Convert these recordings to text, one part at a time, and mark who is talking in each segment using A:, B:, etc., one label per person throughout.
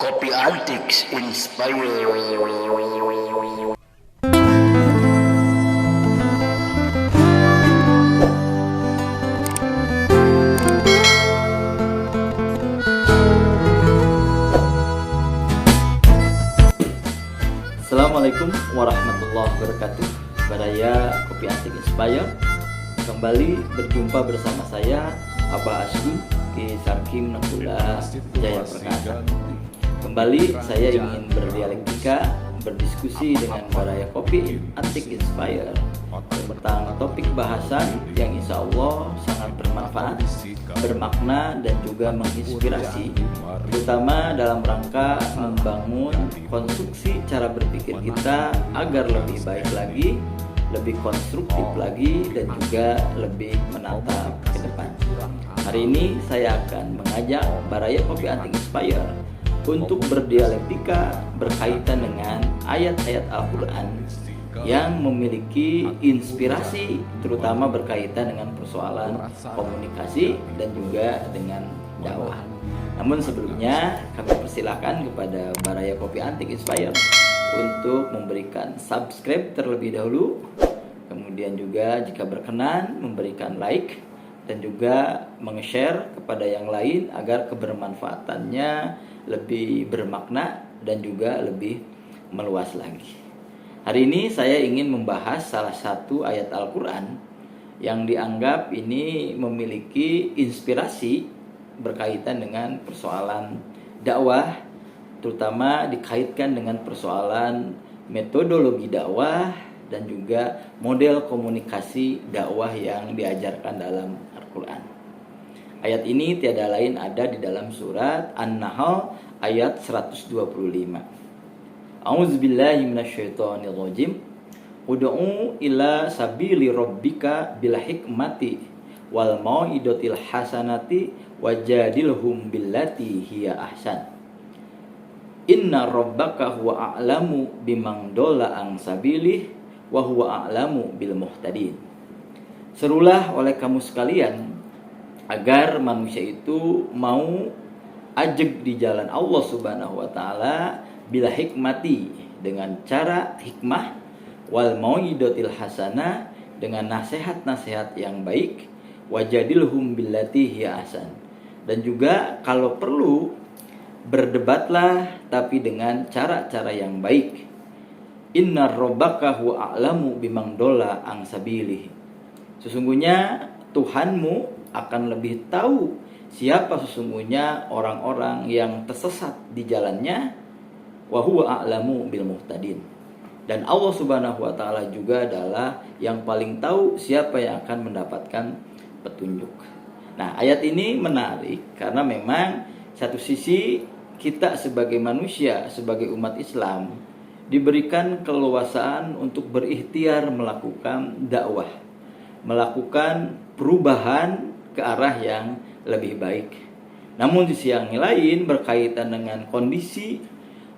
A: Kopi Antiks Inspire.
B: Assalamualaikum warahmatullahi wabarakatuh. Baraya Kopi Antik Inspire kembali berjumpa bersama saya Abah Asgun Ki Sarkim Nakula Jaya Perkasa. Kembali saya ingin berdialektika, berdiskusi dengan Baraya Kopi Antik Inspire tentang topik bahasan yang insya Allah sangat bermanfaat, bermakna dan juga menginspirasi, terutama dalam rangka membangun konstruksi cara berpikir kita agar lebih baik lagi, lebih konstruktif lagi, dan juga lebih menatap ke depan. Hari ini saya akan mengajak Baraya Kopi Antik Inspire untuk berdialektika berkaitan dengan ayat-ayat Al-Quran yang memiliki inspirasi, terutama berkaitan dengan persoalan komunikasi dan juga dengan dakwah. Namun sebelumnya kami persilakan kepada Baraya Kopi Antik Inspire untuk memberikan subscribe terlebih dahulu, kemudian juga jika berkenan memberikan like dan juga meng-share kepada yang lain agar kebermanfaatannya lebih bermakna dan juga lebih meluas lagi. Hari ini saya ingin membahas salah satu ayat Al-Quran yang dianggap ini memiliki inspirasi berkaitan dengan persoalan dakwah, terutama dikaitkan dengan persoalan metodologi dakwah dan juga model komunikasi dakwah yang diajarkan dalam Al-Quran. Ayat ini tiada lain ada di dalam surat An-Nahl ayat 125. A'udzubillahi minasyaitonirrajim. Ud'u ila sabili rabbika bil hikmati wal mau'izatil hasanati wajadilhum billati hiya ahsan. Inna rabbaka huwa a'lamu biman dhalla an sabilih wa huwa a'lamu bil muhtadin. Serulah oleh kamu sekalian agar manusia itu mau ajeg di jalan Allah Subhanahu wa taala bila hikmati, dengan cara hikmah, wal mau'izatil hasanah, dengan nasihat-nasihat yang baik, wajadilhum billati hiya ahsan, dan juga kalau perlu berdebatlah tapi dengan cara-cara yang baik. Innar rabbaka huwa a'lamu biman dhalla an sabilihi. Sesungguhnya Tuhanmu akan lebih tahu siapa sesungguhnya orang-orang yang tersesat di jalannya, wa huwa a'lamu bil muhtadin. Dan Allah Subhanahu wa taala juga adalah yang paling tahu siapa yang akan mendapatkan petunjuk. Nah, ayat ini menarik karena memang satu sisi kita sebagai manusia, sebagai umat Islam diberikan keleluasaan untuk berikhtiar melakukan dakwah, melakukan perubahan ke arah yang lebih baik. Namun di sisi yang lain berkaitan dengan kondisi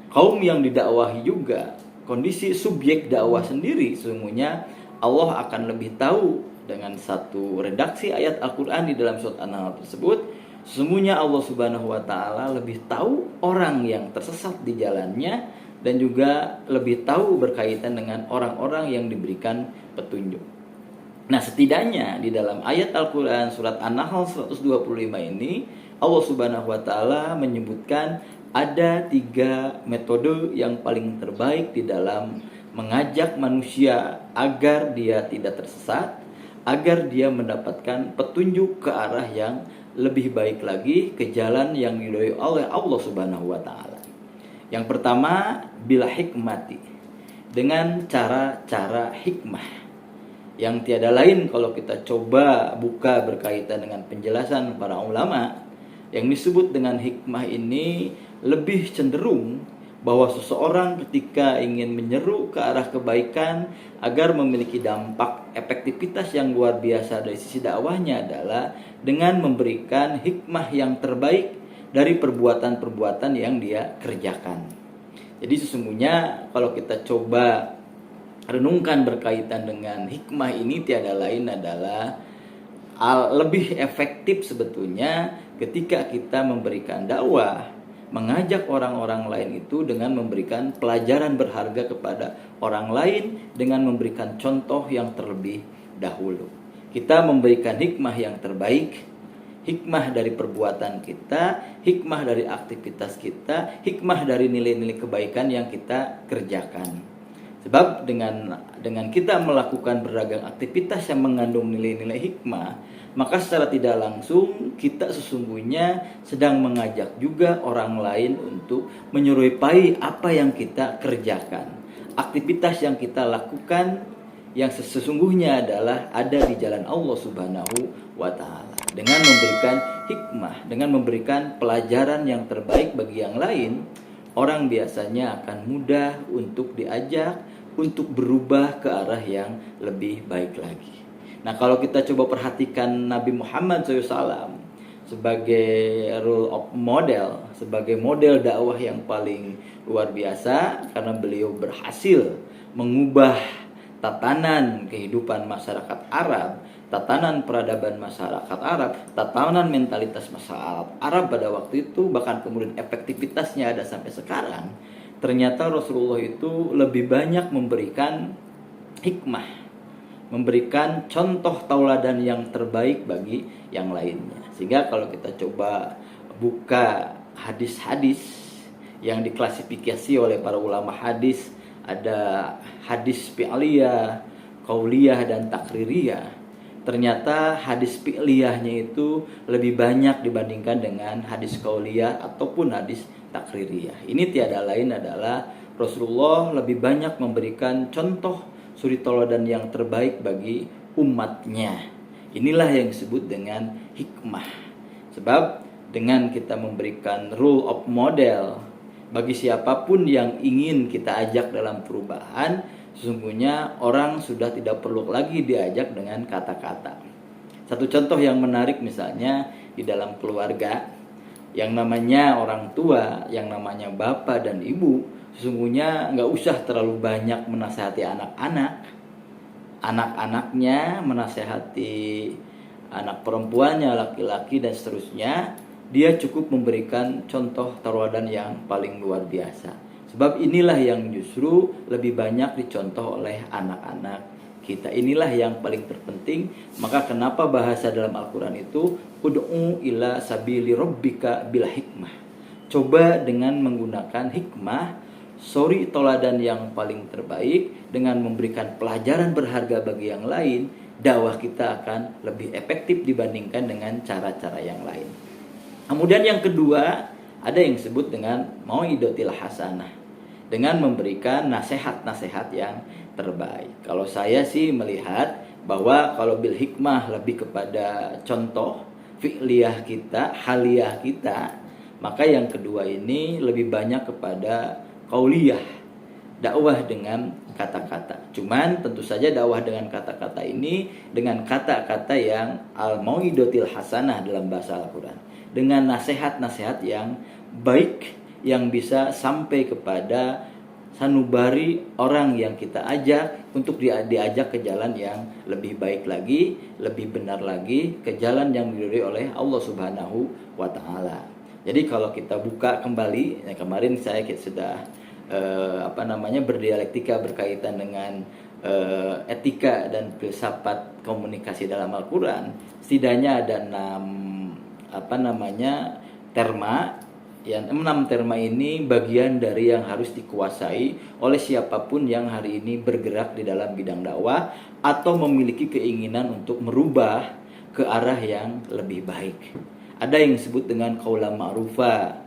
B: kaum yang didakwahi juga, kondisi subjek dakwah sendiri, sesungguhnya Allah akan lebih tahu. Dengan satu redaksi ayat Al-Quran di dalam surat An-Nahl tersebut, sesungguhnya Allah Subhanahu wa taala lebih tahu orang yang tersesat di jalannya dan juga lebih tahu berkaitan dengan orang-orang yang diberikan petunjuk. Nah, setidaknya di dalam ayat Al-Quran surat An-Nahl 125 ini Allah Subhanahu wa taala menyebutkan ada 3 metode yang paling terbaik di dalam mengajak manusia agar dia tidak tersesat, agar dia mendapatkan petunjuk ke arah yang lebih baik lagi, ke jalan yang diridhoi oleh Allah Subhanahu wa taala. Yang pertama, bila hikmati, dengan cara-cara hikmah yang tiada lain kalau kita coba buka berkaitan dengan penjelasan para ulama. Yang disebut dengan hikmah ini lebih cenderung bahwa seseorang ketika ingin menyeru ke arah kebaikan agar memiliki dampak efektivitas yang luar biasa dari sisi dakwahnya adalah dengan memberikan hikmah yang terbaik dari perbuatan-perbuatan yang dia kerjakan. Jadi sesungguhnya kalau kita coba renungkan berkaitan dengan hikmah ini tiada lain adalah lebih efektif sebetulnya ketika kita memberikan dakwah, mengajak orang-orang lain itu dengan memberikan pelajaran berharga kepada orang lain, dengan memberikan contoh yang terlebih dahulu. Kita memberikan hikmah yang terbaik, hikmah dari perbuatan kita, hikmah dari aktivitas kita, hikmah dari nilai-nilai kebaikan yang kita kerjakan. Sebab dengan kita melakukan beragam aktivitas yang mengandung nilai-nilai hikmah, maka secara tidak langsung kita sesungguhnya sedang mengajak juga orang lain untuk menyerupai apa yang kita kerjakan. Aktivitas yang kita lakukan yang sesungguhnya adalah ada di jalan Allah Subhanahu wa Ta'ala. Dengan memberikan hikmah, dengan memberikan pelajaran yang terbaik bagi yang lain, orang biasanya akan mudah untuk diajak untuk berubah ke arah yang lebih baik lagi. Nah, kalau kita coba perhatikan Nabi Muhammad SAW sebagai role of model, sebagai model dakwah yang paling luar biasa, karena beliau berhasil mengubah tatanan kehidupan masyarakat Arab, tatanan peradaban masyarakat Arab, tatanan mentalitas masyarakat Arab pada waktu itu, bahkan kemudian efektivitasnya ada sampai sekarang. Ternyata Rasulullah itu lebih banyak memberikan hikmah, memberikan contoh tauladan yang terbaik bagi yang lainnya. Sehingga kalau kita coba buka hadis-hadis yang diklasifikasi oleh para ulama hadis, ada hadis fi'liyah, qauliyah, dan takririyah. Ternyata hadis fi'liyahnya itu lebih banyak dibandingkan dengan hadis qauliyah ataupun hadis takririyah. Ini tiada lain adalah Rasulullah lebih banyak memberikan contoh suri tauladan yang terbaik bagi umatnya. Inilah yang disebut dengan hikmah. Sebab dengan kita memberikan role of model bagi siapapun yang ingin kita ajak dalam perubahan, sesungguhnya orang sudah tidak perlu lagi diajak dengan kata-kata. Satu contoh yang menarik misalnya di dalam keluarga, yang namanya orang tua, yang namanya bapak dan ibu, sesungguhnya nggak usah terlalu banyak menasihati anak-anaknya, menasihati anak perempuannya, laki-laki, dan seterusnya. Dia cukup memberikan contoh tauladan yang paling luar biasa. Sebab inilah yang justru lebih banyak dicontoh oleh anak-anak kita. Inilah yang paling terpenting. Maka kenapa bahasa dalam Al-Quran itu ud'u ila sabili rabbika bil hikmah. Coba dengan menggunakan hikmah, suri tauladan yang paling terbaik, dengan memberikan pelajaran berharga bagi yang lain, dakwah kita akan lebih efektif dibandingkan dengan cara-cara yang lain. Kemudian yang kedua, ada yang disebut dengan mau'idotil hasanah, dengan memberikan nasihat-nasihat yang terbaik. Kalau saya sih melihat bahwa kalau bil hikmah lebih kepada contoh fi'liyah kita, haliyah kita, maka yang kedua ini lebih banyak kepada qauliyah, dakwah dengan kata-kata. Cuman tentu saja dakwah dengan kata-kata ini dengan kata-kata yang al-mau'idotil hasanah dalam bahasa Al-Quran, dengan nasihat-nasihat yang baik yang bisa sampai kepada sanubari orang yang kita ajak untuk diajak ke jalan yang lebih baik lagi, lebih benar lagi, ke jalan yang diridhoi oleh Allah Subhanahu wa Ta'ala. Jadi kalau kita buka kembali, kemarin saya sudah berdialektika berkaitan dengan etika dan filsafat komunikasi dalam Al-Quran. Setidaknya ada 6 terma. Yang 6 terma ini bagian dari yang harus dikuasai oleh siapapun yang hari ini bergerak di dalam bidang dakwah atau memiliki keinginan untuk merubah ke arah yang lebih baik. Ada yang disebut dengan qaula ma'rufa,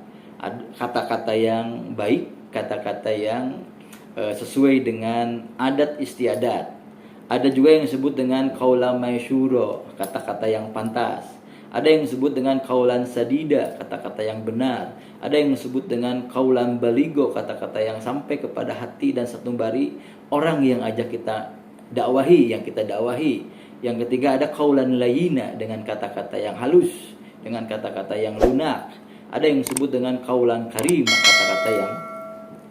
B: kata-kata yang baik, kata-kata yang sesuai dengan adat istiadat. Ada juga yang disebut dengan qaula masyura, kata-kata yang pantas. Ada yang disebut dengan qaulan sadida, kata-kata yang benar. Ada yang disebut dengan qaulan baligo, kata-kata yang sampai kepada hati dan sanubari orang yang ajak kita dakwahi, yang kita dakwahi. Yang ketiga ada qaulan layina, dengan kata-kata yang halus, dengan kata-kata yang lunak. Ada yang disebut dengan qaulan karim, kata-kata yang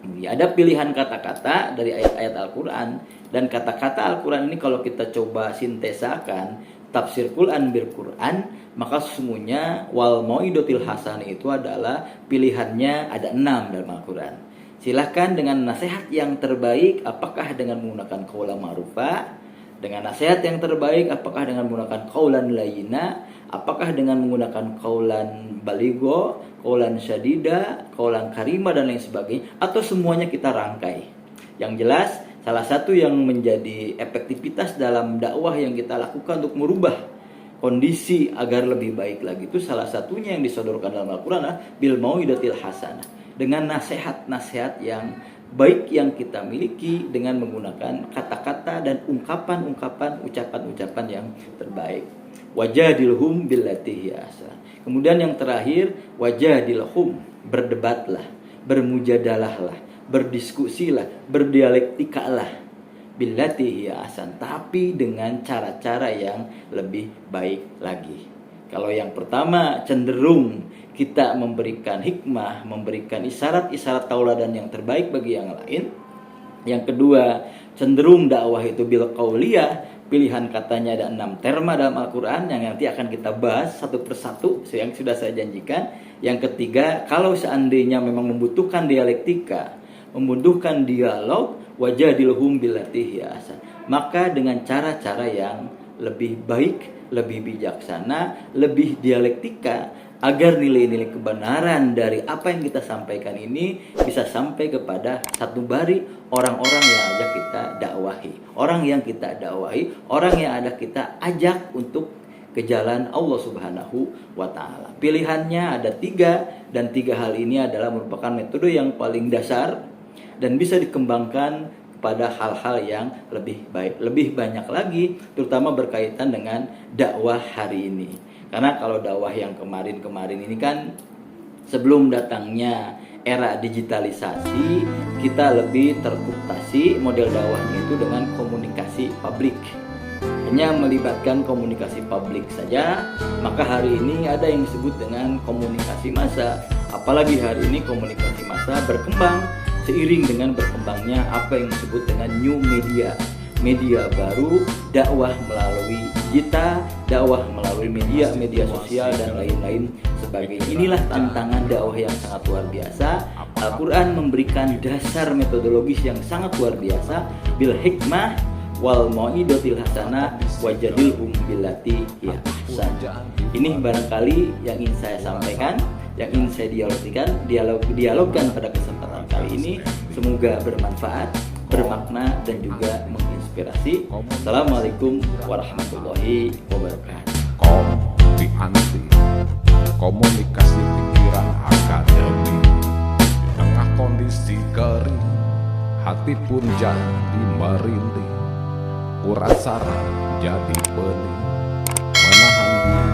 B: mulia. Ada pilihan kata-kata dari ayat-ayat Al-Quran, dan kata-kata Al-Quran ini kalau kita coba sintesakan, tafsir Quran bil Quran, maka sesungguhnya wal mau'idotil hasanah itu adalah pilihannya ada 6 dalam Al-Quran. Silahkan dengan nasihat yang terbaik, apakah dengan menggunakan qaulan ma'rufa, dengan nasihat yang terbaik apakah dengan menggunakan qaulan layyina, apakah dengan menggunakan qaulan baligho, qaulan syadida, qaulan karima dan lain sebagainya, atau semuanya kita rangkai. Yang jelas salah satu yang menjadi efektivitas dalam dakwah yang kita lakukan untuk merubah kondisi agar lebih baik lagi, itu salah satunya yang disodorkan dalam Al-Quran adalah bil mau'idatil hasanah, dengan nasihat-nasihat yang baik yang kita miliki dengan menggunakan kata-kata dan ungkapan-ungkapan, ucapan-ucapan yang terbaik. Wajadilhum billati hiya ahsan. Kemudian yang terakhir, wajadilhum, berdebatlah, bermujadalahlah, berdiskusilah, berdialektikalah, billati hiya ahsan, tapi dengan cara-cara yang lebih baik lagi. Kalau yang pertama cenderung kita memberikan hikmah, memberikan isyarat-isyarat tauladan yang terbaik bagi yang lain. Yang kedua, cenderung dakwah itu bil qauliyah, pilihan katanya ada 6 terma dalam Al-Quran yang nanti akan kita bahas satu persatu yang sudah saya janjikan. Yang ketiga, kalau seandainya memang membutuhkan dialektika, membutuhkan dialog, wajadilhum billati hiya ahsan, maka dengan cara-cara yang lebih baik, lebih bijaksana, lebih dialektika, agar nilai-nilai kebenaran dari apa yang kita sampaikan ini bisa sampai kepada satu bari orang-orang yang ada kita dakwahi, orang yang kita dakwahi, orang yang ada kita ajak untuk ke jalan Allah Subhanahu wa Ta'ala. Pilihannya ada 3, dan 3 hal ini adalah merupakan metode yang paling dasar dan bisa dikembangkan pada hal-hal yang lebih baik, lebih banyak lagi, terutama berkaitan dengan dakwah hari ini. Karena kalau dakwah yang kemarin-kemarin ini kan sebelum datangnya era digitalisasi, kita lebih terkooptasi model dakwahnya itu dengan komunikasi publik, hanya melibatkan komunikasi publik saja. Maka hari ini ada yang disebut dengan komunikasi massa. Apalagi hari ini komunikasi massa berkembang seiring dengan berkembangnya apa yang disebut dengan new media, media baru, dakwah melalui digital, dakwah melalui media sosial dan lain-lain sebagainya. Inilah tantangan dakwah yang sangat luar biasa. Al-Quran memberikan dasar metodologis yang sangat luar biasa, bil hikmah wal mau'idatil hasanah wajadilhum billati hiya ahsan. Ini barangkali yang ingin saya sampaikan, yang ingin saya dialogkan pada kesempatan kali ini. Semoga bermanfaat, bermakna dan juga menginspirasi. Assalamualaikum warahmatullahi wabarakatuh.
C: Kopi anti komunikasi pikiran akademi, di tengah kondisi kering, hati pun jadi merinding, urat saraf jadi pening, menahan diri